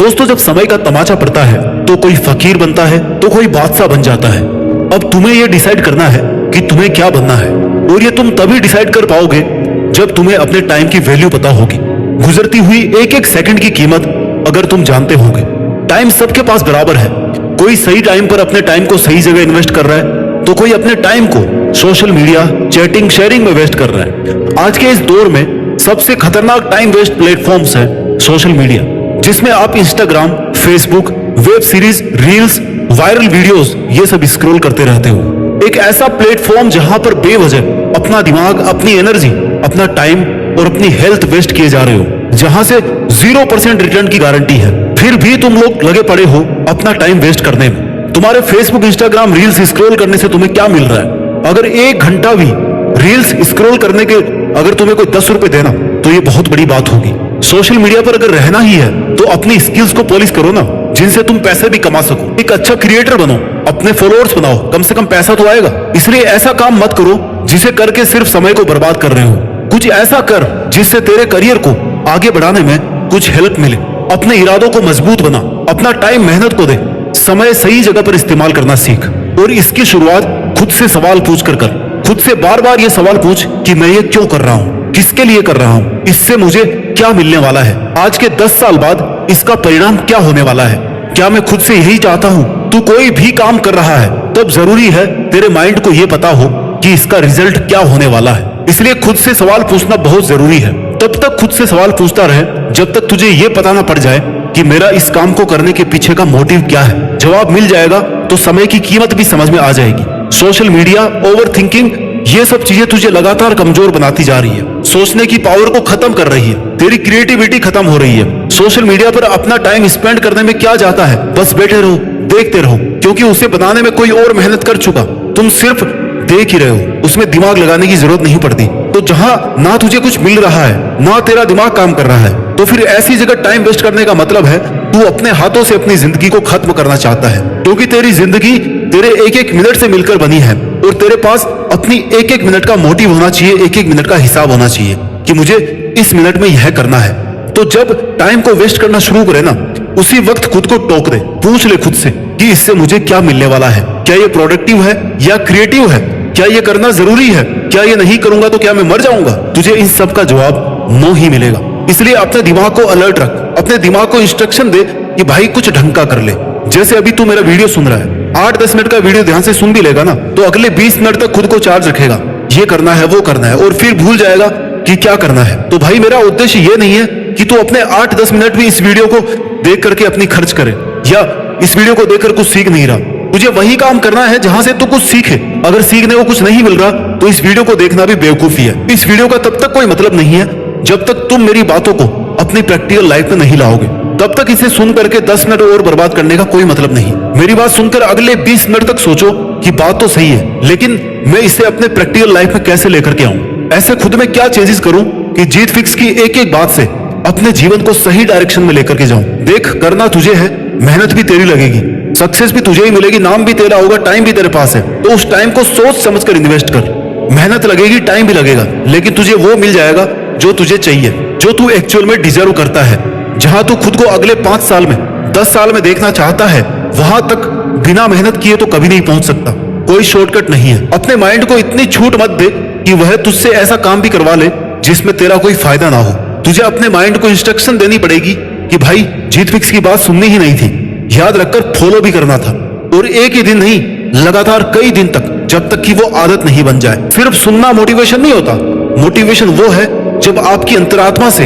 दोस्तों, जब समय का तमाचा पड़ता है तो कोई फकीर बनता है तो कोई बादशाह बन जाता है। अब तुम्हें यह डिसाइड करना है कि तुम्हें क्या बनना है, और ये तुम तभी डिसाइड कर पाओगे जब तुम्हें अपने टाइम की वैल्यू पता होगी। गुजरती हुई एक एक सेकंड की कीमत अगर तुम जानते होगे। टाइम सबके पास बराबर है। कोई सही टाइम पर अपने टाइम को सही जगह इन्वेस्ट कर रहा है तो कोई अपने टाइम को सोशल मीडिया, चैटिंग, शेयरिंग में वेस्ट कर रहा है। आज के इस दौर में सबसे खतरनाक टाइम वेस्ट प्लेटफॉर्म्स है सोशल मीडिया, जिसमें आप Instagram, Facebook, web series, reels, viral videos ये सब स्क्रॉल करते रहते हो। एक ऐसा प्लेटफॉर्म जहां पर बेवजह अपना दिमाग, अपनी एनर्जी, अपना टाइम और अपनी हेल्थ वेस्ट किए जा रहे हो, जहां से 0% रिटर्न की गारंटी है। फिर भी तुम लोग लगे पड़े हो अपना टाइम वेस्ट करने में। तुम्हारे फेसबुक, इंस्टाग्राम, रील्स स्क्रॉल करने से तुम्हें क्या मिल रहा है? अगर 1 घंटा भी रील्स स्क्रॉल करने के अगर तुम्हें कोई 10 रुपए देना तो ये बहुत बड़ी बात होगी। सोशल मीडिया पर अगर रहना ही है तो अपनी स्किल्स को पॉलिश करो ना, जिनसे तुम पैसे भी कमा सको। एक अच्छा क्रिएटर बनो, अपने फॉलोअर्स बनाओ, कम से कम पैसा तो आएगा। इसलिए ऐसा काम मत करो जिसे करके सिर्फ समय को बर्बाद कर रहे हो। कुछ ऐसा कर जिससे तेरे करियर को आगे बढ़ाने में कुछ हेल्प मिले। अपने इरादों को मजबूत बना, अपना टाइम मेहनत को दे, समय सही जगह पर इस्तेमाल करना सीख। और इसकी शुरुआत खुद से सवाल पूछ कर खुद से बार बार ये सवाल पूछ कि मैं ये क्यों कर रहा हूँ, किसके लिए कर रहा हूँ, इससे मुझे क्या मिलने वाला है, आज के 10 साल बाद इसका परिणाम क्या होने वाला है। क्या मैं खुद से यही चाहता हूँ? तू कोई भी काम कर रहा है तब जरूरी है तेरे माइंड को यह पता हो कि इसका रिजल्ट क्या होने वाला है। इसलिए खुद से सवाल पूछना बहुत जरूरी है। तब तक खुद से सवाल पूछता रहे जब तक तुझे यह पता ना पड़ जाए कि मेरा इस काम को करने के पीछे का मोटिव क्या है। जवाब मिल जाएगा तो समय की कीमत भी समझ में आ जाएगी। सोशल मीडिया, ओवर थिंकिंग, ये सब चीजें तुझे लगातार कमजोर बनाती जा रही है। सोचने की पावर को खत्म कर रही है। तेरी क्रिएटिविटी खत्म हो रही है। सोशल मीडिया पर अपना टाइम स्पेंड करने में क्या जाता है? बस बैठे रहो, देखते रहो, क्योंकि उसे बनाने में कोई और मेहनत कर चुका। तुम सिर्फ देख ही रहे हो, उसमें दिमाग लगाने की जरूरत नहीं पड़ती। तो जहां ना तुझे कुछ मिल रहा है ना तेरा दिमाग काम कर रहा है, तो फिर ऐसी जगह टाइम वेस्ट करने का मतलब है तू अपने हाथों से अपनी जिंदगी को खत्म करना चाहता है। क्योंकि तेरी जिंदगी तेरे एक एक मिनट से मिलकर बनी है, और तेरे पास अपनी एक एक मिनट का मोटिव होना चाहिए, एक एक मिनट का हिसाब होना चाहिए कि मुझे इस मिनट में यह करना है। तो जब टाइम को वेस्ट करना शुरू करे ना, उसी वक्त खुद को टोक दे, पूछ ले खुद से कि इससे मुझे क्या मिलने वाला है। क्या ये प्रोडक्टिव है या क्रिएटिव है? क्या ये करना जरूरी है? क्या ये नहीं करूंगा तो क्या मैं मर जाऊंगा? तुझे इन सब का जवाब नो ही मिलेगा। इसलिए अपने दिमाग को अलर्ट रख, अपने दिमाग को इंस्ट्रक्शन दे कि भाई कुछ ढंग का कर ले। जैसे अभी तू मेरा वीडियो सुन रहा है, 8-10 मिनट का वीडियो ध्यान से सुन भी लेगा ना, तो अगले 20 मिनट तक खुद को चार्ज रखेगा, ये करना है, वो करना है, और फिर भूल जाएगा कि क्या करना है। तो भाई मेरा उद्देश्य ये नहीं है कि तू अपने 8-10 मिनट भी इस वीडियो को देख करके अपनी खर्च करे, या इस वीडियो को देखकर कुछ सीख नहीं रहा। तुझे वही काम करना है जहां से तू कुछ सीखे। अगर सीखने को कुछ नहीं मिल रहा तो इस वीडियो को देखना भी बेवकूफी है। इस वीडियो का तब तक कोई मतलब नहीं है जब तक तुम मेरी बातों को अपनी प्रैक्टिकल लाइफ में नहीं लाओगे। तब तक इसे सुन करके 10 मिनट और बर्बाद करने का कोई मतलब नहीं। मेरी बात सुनकर अगले 20 मिनट तक सोचो कि बात तो सही है, लेकिन मैं इसे अपने प्रैक्टिकल लाइफ में कैसे लेकर के आऊं, ऐसे खुद में क्या चेंजेस करूं कि जीत फिक्स की एक एक बात से अपने जीवन को सही डायरेक्शन में लेकर के जाऊं। देख, करना तुझे है, मेहनत भी तेरी लगेगी, सक्सेस भी तुझे ही मिलेगी, नाम भी तेरा होगा, टाइम भी तेरे पास है। तो उस टाइम को सोच समझ कर इन्वेस्ट कर। मेहनत लगेगी, टाइम भी लगेगा, लेकिन तुझे वो मिल जाएगा जो तुझे चाहिए, जो तू एक्चुअल में डिजर्व करता है। जहां तू खुद को अगले 5 साल में, 10 साल में देखना चाहता है, वहां तक बिना मेहनत किए तो कभी नहीं पहुंच सकता। कोई शॉर्टकट नहीं है। अपने माइंड को इतनी छूट मत दे कि वह तुझसे ऐसा काम भी करवा ले जिसमें तेरा कोई फायदा ना हो। तुझे अपने माइंड को इंस्ट्रक्शन देनी पड़ेगी कि भाई जीत फिक्स की बात सुननी ही नहीं थी, याद रखकर फॉलो भी करना था, और एक ही दिन नहीं, लगातार कई दिन तक, जब तक कि वो आदत नहीं बन जाए। सिर्फ सुनना मोटिवेशन नहीं होता। मोटिवेशन वो है जब आपकी अंतरात्मा से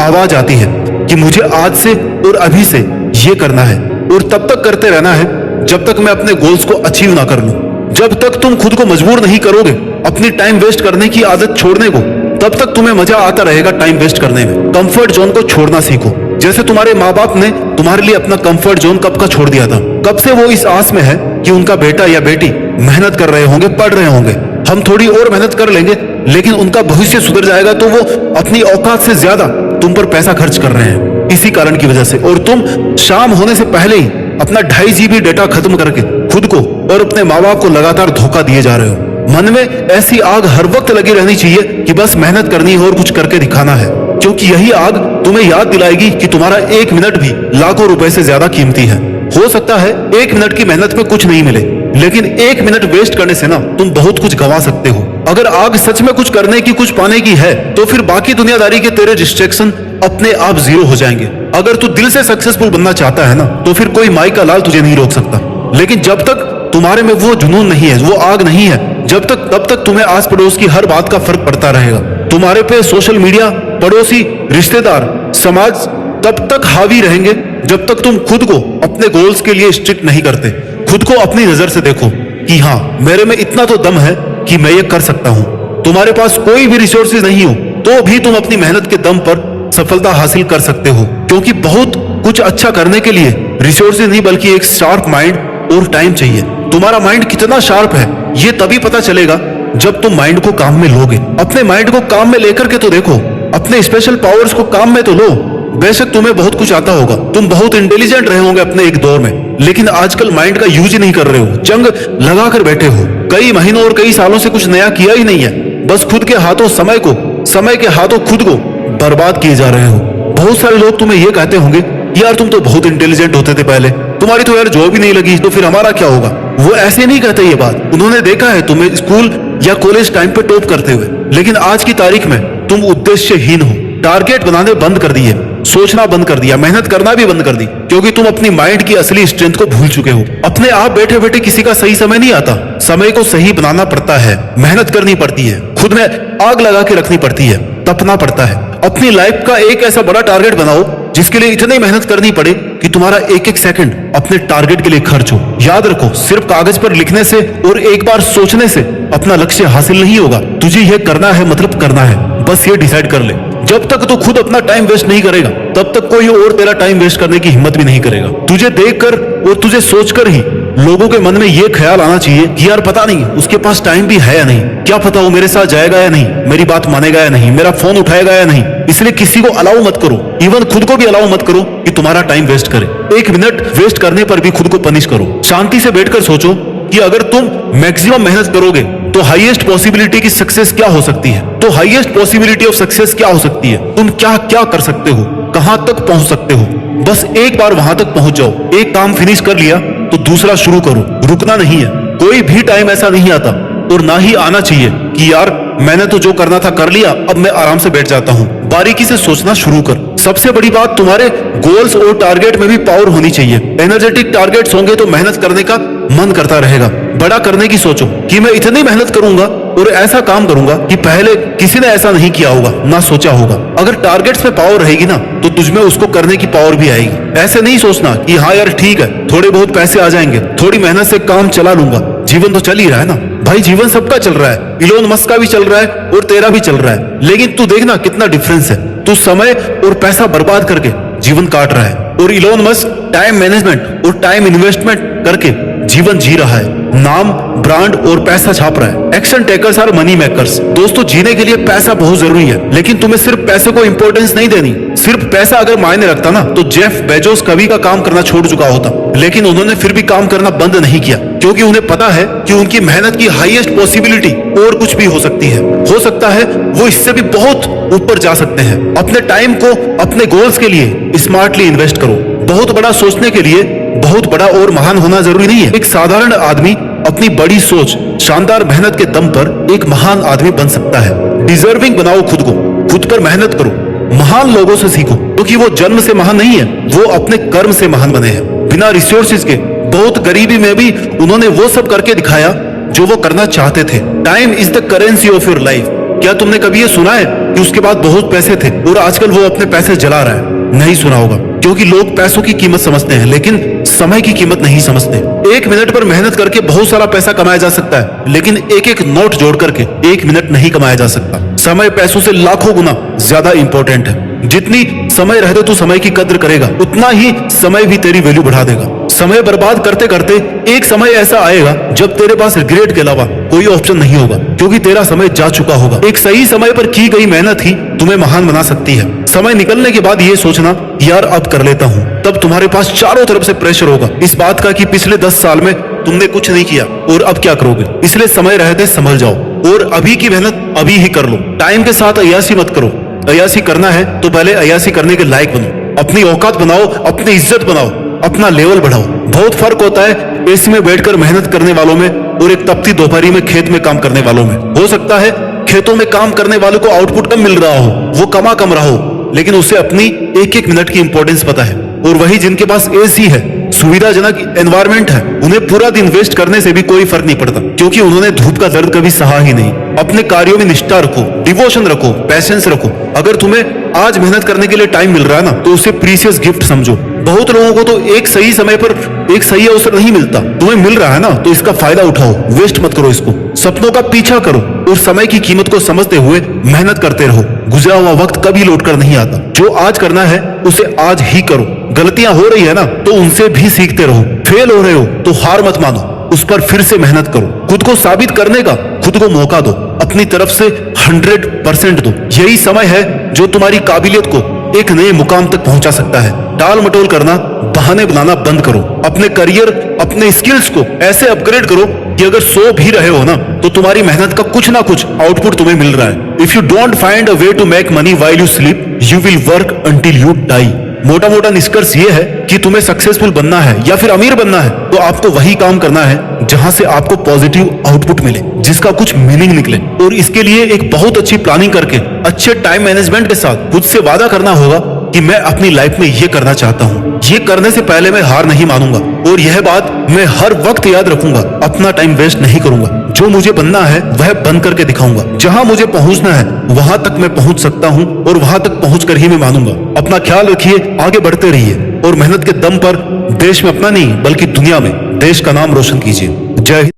आवाज आती है कि मुझे आज से और अभी से ये करना है, और तब तक करते रहना है जब तक मैं अपने गोल्स को अचीव ना कर लूं। जब तक तुम खुद को मजबूर नहीं करोगे अपनी टाइम वेस्ट करने की आदत छोड़ने को, तब तक तुम्हें मजा आता रहेगा टाइम वेस्ट करने में। कंफर्ट जोन को छोड़ना सीखो। जैसे तुम्हारे माँ बाप ने तुम्हारे लिए अपना कंफर्ट जोन कब का छोड़ दिया था। कब से वो इस आस में है कि उनका बेटा या बेटी मेहनत कर रहे होंगे, पढ़ रहे होंगे, हम थोड़ी और मेहनत कर लेंगे, लेकिन उनका भविष्य सुधर जाएगा, तो वो अपनी औकात से ज्यादा तुम पर पैसा खर्च कर रहे हैं इसी कारण की वजह से। और तुम शाम होने से पहले ही अपना 2.5 GB डेटा खत्म करके खुद को और अपने माँ बाप को लगातार धोखा दिए जा रहे हो। मन में ऐसी आग हर वक्त लगी रहनी चाहिए कि बस मेहनत करनी है और कुछ करके दिखाना है, क्योंकि यही आग तुम्हें याद दिलाएगी कि तुम्हारा 1 मिनट भी लाखों रुपए से ज्यादा कीमती है। हो सकता है 1 मिनट की मेहनत में कुछ नहीं मिले, लेकिन 1 मिनट वेस्ट करने से ना तुम बहुत कुछ गंवा सकते हो। अगर आग सच में कुछ करने की, कुछ पाने की है, तो फिर बाकी दुनियादारी के तेरे डिस्ट्रैक्शन अपने आप जीरो हो जाएंगे। अगर तू दिल से सक्सेसफुल बनना चाहता है ना, तो फिर कोई माई का लाल तुझे नहीं रोक सकता। लेकिन जब तक तुम्हारे में वो जुनून नहीं है, वो आग नहीं है, तब तक तुम्हें आस पड़ोस की हर बात का फर्क पड़ता रहेगा। तुम्हारे पे सोशल मीडिया, पड़ोसी, रिश्तेदार, समाज तब तक हावी रहेंगे जब तक तुम खुद को अपने गोल्स के लिए स्ट्रिक्ट नहीं करते। खुद को अपनी नजर से देखो कि हाँ, मेरे में इतना तो दम है कि मैं ये कर सकता हूं। तुम्हारे पास कोई भी रिसोर्सेज नहीं हो तो भी तुम अपनी मेहनत के दम पर सफलता हासिल कर सकते हो, क्योंकि बहुत कुछ अच्छा करने के लिए रिसोर्सेज नहीं बल्कि एक शार्प माइंड और टाइम चाहिए। तुम्हारा माइंड कितना शार्प है ये तभी पता चलेगा जब तुम माइंड को काम में लोगे। अपने माइंड को काम में लेकर के तो देखो, अपने स्पेशल पावर्स को काम में तो लो। बेशक तुम्हें बहुत कुछ आता होगा, तुम बहुत इंटेलिजेंट रहे होंगे अपने एक दौर में, लेकिन आजकल माइंड का यूज ही नहीं कर रहे हो, जंग लगा कर बैठे हो। कई महीनों और कई सालों से कुछ नया किया ही नहीं है, बस खुद के हाथों समय के हाथों खुद को बर्बाद किए जा रहे हो। बहुत सारे लोग तुम्हें ये कहते होंगे, यार तुम तो बहुत इंटेलिजेंट होते थे पहले, तुम्हारी तो यार जॉब ही नहीं लगी, तो फिर हमारा क्या होगा। वो ऐसे नहीं कहते ये बात, उन्होंने देखा है तुम्हें स्कूल या कॉलेज टाइम पे टॉप करते हुए, लेकिन आज की तारीख में तुम उद्देश्यहीन हो। टारगेट बनाने बंद कर दिए, सोचना बंद कर दिया, मेहनत करना भी बंद कर दी, क्योंकि तुम अपनी माइंड की असली स्ट्रेंथ को भूल चुके हो। अपने आप बैठे बैठे किसी का सही समय नहीं आता, समय को सही बनाना पड़ता है, मेहनत करनी पड़ती है, खुद में आग लगा के रखनी पड़ती है, तपना पड़ता है। अपनी लाइफ का एक ऐसा बड़ा टारगेट बनाओ जिसके लिए इतनी मेहनत करनी पड़े कि तुम्हारा एक एक सेकंड अपने टारगेट के लिए खर्च हो। याद रखो, सिर्फ कागज पर लिखने से और एक बार सोचने से अपना लक्ष्य हासिल नहीं होगा। तुझे यह करना है, मतलब करना है, बस ये डिसाइड कर ले। जब तक तू खुद अपना टाइम वेस्ट नहीं करेगा, तब तक कोई और तेरा टाइम वेस्ट करने की हिम्मत भी नहीं करेगा। तुझे देखकर और तुझे सोचकर ही लोगों के मन में ये ख्याल आना चाहिए कि यार पता नहीं उसके पास टाइम भी है या नहीं, क्या पता वो मेरे साथ जाएगा या नहीं, मेरी बात मानेगा या नहीं, मेरा फोन उठाएगा या नहीं। इसलिए किसी को अलाउ मत करो, इवन खुद को भी अलाउ मत करो कि तुम्हारा टाइम वेस्ट करे। 1 मिनट वेस्ट करने पर भी खुद को पनिश करो। शांति से बैठकर सोचो कि अगर तुम मैक्सिमम मेहनत करोगे तो हाईएस्ट पॉसिबिलिटी की सक्सेस क्या हो सकती है, तो हाईएस्ट पॉसिबिलिटी ऑफ सक्सेस क्या हो सकती है, तुम क्या क्या कर सकते हो, कहां तक पहुंच सकते हो। बस एक बार वहां तक पहुंच जाओ। एक काम फिनिश कर लिया तो दूसरा शुरू करो, रुकना नहीं है। कोई भी टाइम ऐसा नहीं आता और ना ही आना चाहिए कि यार मैंने तो जो करना था कर लिया, अब मैं आराम से बैठ जाता हूं। बारीकी से सोचना शुरू कर। सबसे बड़ी बात, तुम्हारे गोल्स और टारगेट में भी पावर होनी चाहिए। एनर्जेटिक टारगेट्स होंगे तो मेहनत करने का मन करता रहेगा। बड़ा करने की सोचो कि मैं इतनी मेहनत करूंगा और ऐसा काम करूंगा कि पहले किसी ने ऐसा नहीं किया होगा, ना सोचा होगा। अगर टारगेट्स में पावर रहेगी ना, तो तुझमें उसको करने की पावर भी आएगी। ऐसे नहीं सोचना कि हाँ यार ठीक है, थोड़े बहुत पैसे आ जाएंगे, थोड़ी मेहनत से काम चला लूंगा। जीवन तो चल ही रहा है ना भाई, जीवन सबका चल रहा है। इलोन मस्क का भी चल रहा है और तेरा भी चल रहा है, लेकिन तू देखना कितना डिफरेंस है। तू समय और पैसा बर्बाद करके जीवन काट रहा है, और इलोन मस्क टाइम मैनेजमेंट और टाइम इन्वेस्टमेंट करके जीवन जी रहा है। नाम, ब्रांड और पैसा छाप रहा है। Action takers are money makers. दोस्तों, जीने के लिए पैसा बहुत जरूरी है, लेकिन तुम्हें सिर्फ पैसे को इंपॉर्टेंस नहीं देनी। सिर्फ पैसा अगर मायने रखता ना, तो जेफ बेजोस कभी का काम करना छोड़ चुका होता, लेकिन उन्होंने फिर भी काम करना बंद नहीं किया, क्योंकि उन्हें पता है कि उनकी मेहनत की हाईएस्ट पॉसिबिलिटी और कुछ भी हो सकती है। हो सकता है वो इससे भी बहुत ऊपर जा सकते हैं। अपने टाइम को अपने गोल्स के लिए स्मार्टली इन्वेस्ट करो। बहुत बड़ा सोचने के लिए बहुत बड़ा और महान होना जरूरी नहीं है। एक साधारण आदमी अपनी बड़ी सोच, शानदार मेहनत के दम पर एक महान आदमी बन सकता है। डिजर्विंग बनाओ खुद को, खुद पर मेहनत करो। महान लोगों से सीखो, क्योंकि वो जन्म से महान नहीं है, वो अपने कर्म से महान बने हैं। बिना रिसोर्सेज के, बहुत गरीबी में भी उन्होंने वो सब करके दिखाया जो वो करना चाहते थे। Time is the currency of your life. क्या तुमने कभी ये सुना है कि उसके बाद बहुत पैसे थे और आजकल वो अपने पैसे जला रहा है? नहीं सुना होगा, क्योंकि लोग पैसों की कीमत समझते हैं, लेकिन समय की कीमत नहीं समझते। 1 मिनट पर मेहनत करके बहुत सारा पैसा कमाया जा सकता है, लेकिन एक एक नोट जोड़ करके 1 मिनट नहीं कमाया जा सकता। समय पैसों से लाखों गुना ज्यादा इंपॉर्टेंट है। जितनी समय रहते तू समय की कद्र करेगा, उतना ही समय भी तेरी वैल्यू बढ़ा देगा। समय बर्बाद करते करते एक समय ऐसा आएगा जब तेरे पास रिग्रेट के अलावा कोई ऑप्शन नहीं होगा, क्योंकि तेरा समय जा चुका होगा। एक सही समय पर की गई मेहनत ही तुम्हें महान बना सकती है। समय निकलने के बाद ये सोचना यार अब कर लेता हूँ, तब तुम्हारे पास चारों तरफ से प्रेशर होगा इस बात का कि पिछले 10 साल में तुमने कुछ नहीं किया और अब क्या करोगे। इसलिए समय रहते संभल जाओ और अभी की मेहनत अभी ही कर लो। टाइम के साथ अय्यासी मत करो। अय्यासी करना है तो पहले अय्यासी करने के लायक बनो, अपनी औकात बनाओ, अपनी इज्जत बनाओ, अपना लेवल बढ़ाओ। बहुत फर्क होता है एसी में बैठकर मेहनत करने वालों में और एक तपती दोपहरी में खेत में काम करने वालों में। हो सकता है खेतों में काम करने वालों को आउटपुट कम मिल रहा हो, वो कमा कम रहा हो, लेकिन उसे अपनी एक एक मिनट की इंपॉर्टेंस पता है। और वही जिनके पास एसी है, सुविधाजनक एनवायरमेंट है, उन्हें पूरा दिन वेस्ट करने से भी कोई फर्क नहीं पड़ता, क्योंकि उन्होंने धूप का दर्द कभी सहा ही नहीं। अपने कार्यों में निष्ठा रखो, डिवोशन रखो, पैशंस रखो। अगर तुम्हें आज मेहनत करने के लिए टाइम मिल रहा है ना, तो उसे प्रीशियस गिफ्ट समझो। बहुत लोगों को तो एक सही समय पर एक सही अवसर नहीं मिलता, तुम्हें मिल रहा है ना, तो इसका फायदा उठाओ, वेस्ट मत करो इसको। सपनों का पीछा करो और समय की कीमत को समझते हुए मेहनत करते रहो। गुजरा हुआ वक्त कभी लौट कर नहीं आता। जो आज करना है उसे आज ही करो। गलतियां हो रही है ना, तो उनसे भी सीखते रहो। फेल हो रहे हो तो हार मत मानो, उस पर फिर से मेहनत करो। खुद को साबित करने का खुद को मौका दो, अपनी तरफ से 100% दो। यही समय है जो तुम्हारी काबिलियत को एक नए मुकाम तक पहुंचा सकता है। टाल मटोल करना, बहाने बनाना बंद करो। अपने करियर, अपने स्किल्स को ऐसे अपग्रेड करो कि अगर सो भी रहे हो ना, तो तुम्हारी मेहनत का कुछ ना कुछ आउटपुट तुम्हें मिल रहा है। If you don't find a way to make money while you sleep, you will work until you die. मोटा मोटा निष्कर्ष ये है कि तुम्हें सक्सेसफुल बनना है या फिर अमीर बनना है, तो आपको वही काम करना है जहां से आपको पॉजिटिव आउटपुट मिले, जिसका कुछ मीनिंग निकले। और इसके लिए एक बहुत अच्छी प्लानिंग करके अच्छे टाइम मैनेजमेंट के साथ खुद से वादा करना होगा कि मैं अपनी लाइफ में ये करना चाहता हूँ। ये करने से पहले मैं हार नहीं मानूंगा, और यह बात मैं हर वक्त याद रखूंगा। अपना टाइम वेस्ट नहीं करूंगा। जो मुझे बनना है वह बन करके दिखाऊंगा। जहां मुझे पहुंचना है वहां तक मैं पहुंच सकता हूं, और वहां तक पहुंचकर ही मैं मानूंगा। अपना ख्याल रखिए, आगे बढ़ते रहिए, और मेहनत के दम पर देश में अपना नहीं बल्कि दुनिया में देश का नाम रोशन कीजिए। जय हिंद।